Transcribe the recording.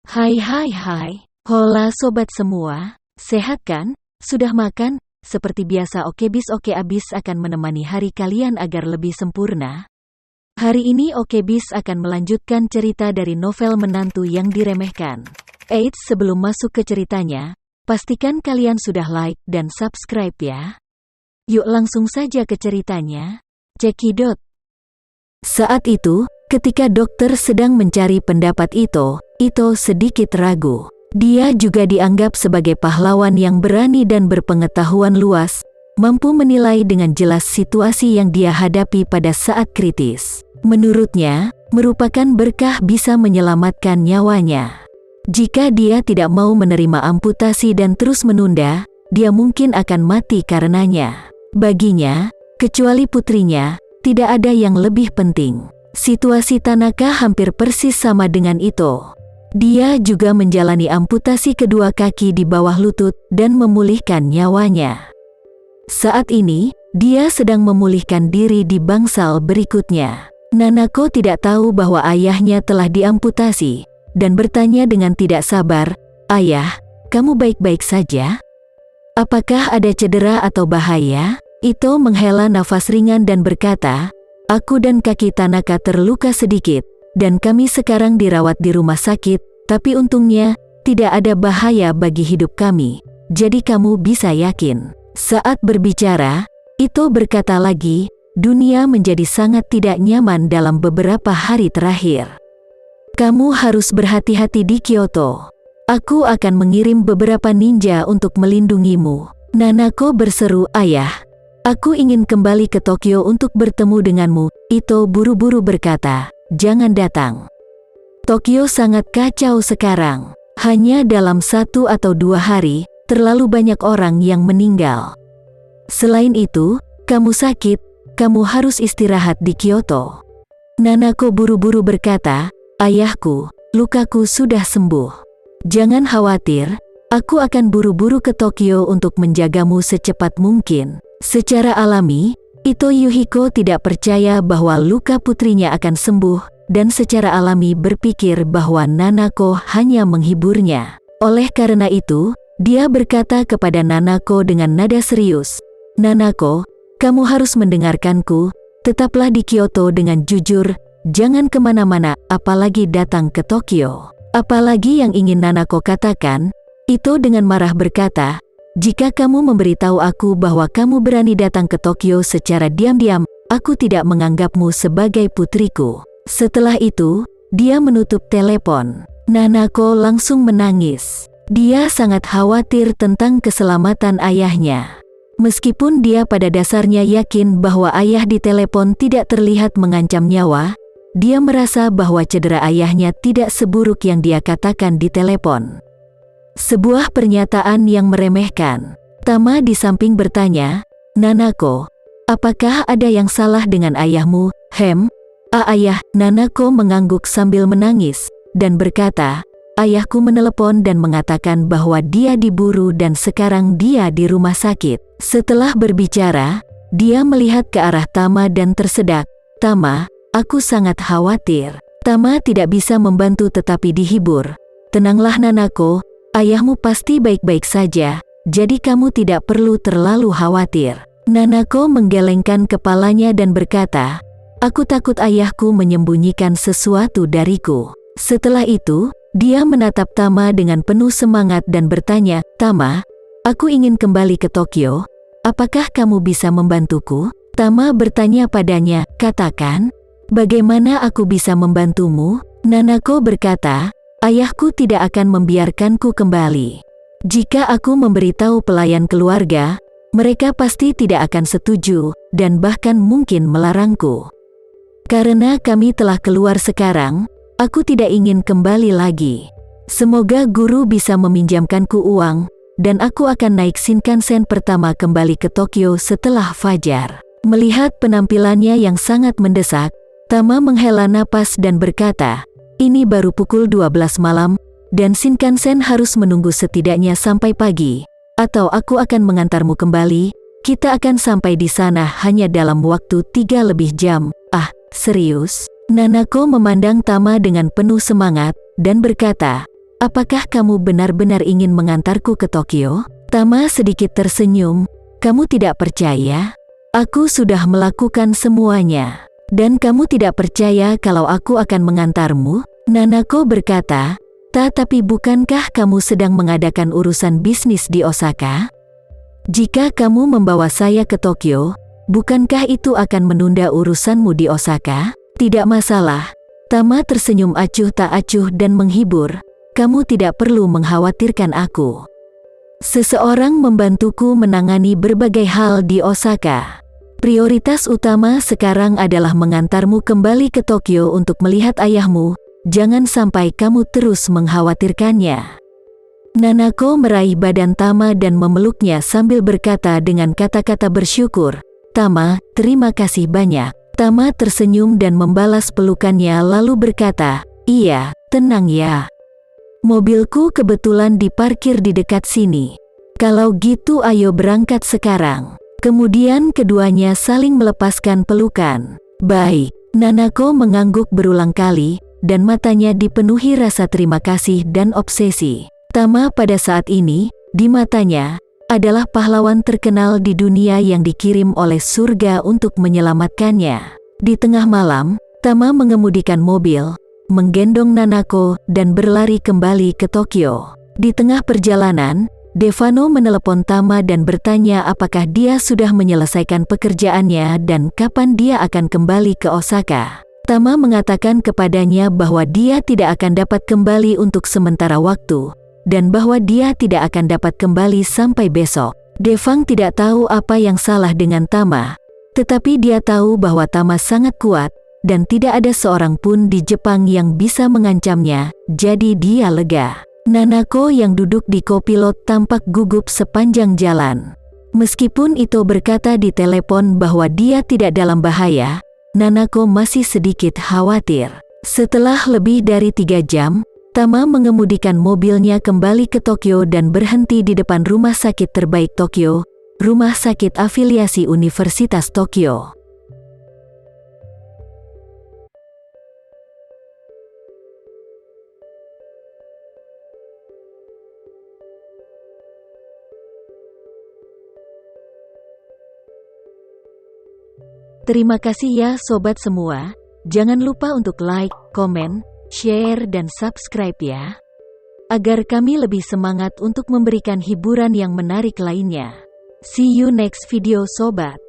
Hai. Hola sobat semua, sehat kan? Sudah makan? Seperti biasa Okebis Oke Abis akan menemani hari kalian agar lebih sempurna. Hari ini Okebis akan melanjutkan cerita dari novel Menantu yang Diremehkan. Eits, sebelum masuk ke ceritanya, pastikan kalian sudah like dan subscribe ya. Yuk langsung saja ke ceritanya. Cekidot. Saat itu, ketika dokter sedang mencari pendapat Ito sedikit ragu. Dia juga dianggap sebagai pahlawan yang berani dan berpengetahuan luas, mampu menilai dengan jelas situasi yang dia hadapi pada saat kritis. Menurutnya, merupakan berkah bisa menyelamatkan nyawanya. Jika dia tidak mau menerima amputasi dan terus menunda, dia mungkin akan mati karenanya. Baginya, kecuali putrinya, tidak ada yang lebih penting. Situasi Tanaka hampir persis sama dengan Ito. Dia juga menjalani amputasi kedua kaki di bawah lutut dan memulihkan nyawanya. Saat ini, dia sedang memulihkan diri di bangsal berikutnya. Nanako tidak tahu bahwa ayahnya telah diamputasi, dan bertanya dengan tidak sabar, "Ayah, kamu baik-baik saja? Apakah ada cedera atau bahaya?" Ito menghela nafas ringan dan berkata, "Aku dan kaki Tanaka terluka sedikit, dan kami sekarang dirawat di rumah sakit, tapi untungnya, tidak ada bahaya bagi hidup kami, jadi kamu bisa yakin." Saat berbicara, Ito berkata lagi, "Dunia menjadi sangat tidak nyaman dalam beberapa hari terakhir. Kamu harus berhati-hati di Kyoto. Aku akan mengirim beberapa ninja untuk melindungimu." Nanako berseru, "Ayah, aku ingin kembali ke Tokyo untuk bertemu denganmu." Ito buru-buru berkata, "Jangan datang. Tokyo sangat kacau sekarang. Hanya dalam 1 atau 2 hari, terlalu banyak orang yang meninggal. Selain itu, kamu sakit, kamu harus istirahat di Kyoto." Nanako buru-buru berkata, "Ayahku, lukaku sudah sembuh. Jangan khawatir, aku akan buru-buru ke Tokyo untuk menjagamu secepat mungkin." Secara alami, Ito Yuhiko tidak percaya bahwa luka putrinya akan sembuh, dan secara alami berpikir bahwa Nanako hanya menghiburnya. Oleh karena itu, dia berkata kepada Nanako dengan nada serius, "Nanako, kamu harus mendengarkanku, tetaplah di Kyoto dengan jujur, jangan kemana-mana, apalagi datang ke Tokyo." Apalagi yang ingin Nanako katakan? Ito dengan marah berkata, "Jika kamu memberitahu aku bahwa kamu berani datang ke Tokyo secara diam-diam, aku tidak menganggapmu sebagai putriku." Setelah itu, dia menutup telepon. Nanako langsung menangis. Dia sangat khawatir tentang keselamatan ayahnya. Meskipun dia pada dasarnya yakin bahwa ayah di telepon tidak terlihat mengancam nyawa, dia merasa bahwa cedera ayahnya tidak seburuk yang dia katakan di telepon. Sebuah pernyataan yang meremehkan. Tama di samping bertanya, "Nanako, apakah ada yang salah dengan ayahmu?" Ayah." Nanako mengangguk sambil menangis, dan berkata, "Ayahku menelepon dan mengatakan bahwa dia diburu dan sekarang dia di rumah sakit." Setelah berbicara, dia melihat ke arah Tama dan tersedak, "Tama, aku sangat khawatir." Tama tidak bisa membantu tetapi dihibur. "Tenanglah Nanako, ayahmu pasti baik-baik saja, jadi kamu tidak perlu terlalu khawatir." Nanako menggelengkan kepalanya dan berkata, "Aku takut ayahku menyembunyikan sesuatu dariku." Setelah itu, dia menatap Tama dengan penuh semangat dan bertanya, "Tama, aku ingin kembali ke Tokyo. Apakah kamu bisa membantuku?" Tama bertanya padanya, "Katakan, bagaimana aku bisa membantumu?" Nanako berkata, "Ayahku tidak akan membiarkanku kembali. Jika aku memberitahu pelayan keluarga, mereka pasti tidak akan setuju, dan bahkan mungkin melarangku. Karena kami telah keluar sekarang, aku tidak ingin kembali lagi. Semoga guru bisa meminjamkanku uang, dan aku akan naik Shinkansen pertama kembali ke Tokyo setelah fajar." Melihat penampilannya yang sangat mendesak, Tama menghela napas dan berkata, "Ini baru pukul 12 malam, dan Shinkansen harus menunggu setidaknya sampai pagi, atau aku akan mengantarmu kembali. Kita akan sampai di sana hanya dalam waktu 3 lebih jam." "Ah, serius?" Nanako memandang Tama dengan penuh semangat, dan berkata, Apakah kamu benar-benar ingin mengantarku ke Tokyo? Tama sedikit tersenyum. Kamu tidak percaya? Aku sudah melakukan semuanya. Dan kamu tidak percaya kalau aku akan mengantarmu? Nanako berkata, tapi bukankah kamu sedang mengadakan urusan bisnis di Osaka? Jika kamu membawa saya ke Tokyo, bukankah itu akan menunda urusanmu di Osaka? Tidak masalah. Tama tersenyum acuh tak acuh dan menghibur. Kamu tidak perlu mengkhawatirkan aku. Seseorang membantuku menangani berbagai hal di Osaka. Prioritas utama sekarang adalah mengantarmu kembali ke Tokyo untuk melihat ayahmu. Jangan sampai kamu terus mengkhawatirkannya. Nanako meraih badan Tama dan memeluknya sambil berkata dengan kata-kata bersyukur, Tama, terima kasih banyak. Tama tersenyum dan membalas pelukannya lalu berkata, iya, tenang ya. Mobilku kebetulan diparkir di dekat sini. Kalau gitu ayo berangkat sekarang. Kemudian keduanya saling melepaskan pelukan. Baik, Nanako mengangguk berulang kali, dan matanya dipenuhi rasa terima kasih dan obsesi. Tama pada saat ini, di matanya, adalah pahlawan terkenal di dunia yang dikirim oleh surga untuk menyelamatkannya. Di tengah malam, Tama mengemudikan mobil, menggendong Nanako, dan berlari kembali ke Tokyo. Di tengah perjalanan, Devano menelepon Tama dan bertanya apakah dia sudah menyelesaikan pekerjaannya dan kapan dia akan kembali ke Osaka. Tama mengatakan kepadanya bahwa dia tidak akan dapat kembali untuk sementara waktu, dan bahwa dia tidak akan dapat kembali sampai besok. Devang tidak tahu apa yang salah dengan Tama, tetapi dia tahu bahwa Tama sangat kuat, dan tidak ada seorang pun di Jepang yang bisa mengancamnya, jadi dia lega. Nanako yang duduk di kopilot tampak gugup sepanjang jalan. Meskipun Ito berkata di telepon bahwa dia tidak dalam bahaya, Nanako masih sedikit khawatir. Setelah lebih dari 3 jam, Tama mengemudikan mobilnya kembali ke Tokyo dan berhenti di depan rumah sakit terbaik Tokyo, rumah sakit afiliasi Universitas Tokyo. Terima kasih ya sobat semua. Jangan lupa untuk like, komen, share dan subscribe ya. Agar kami lebih semangat untuk memberikan hiburan yang menarik lainnya. See you next video sobat.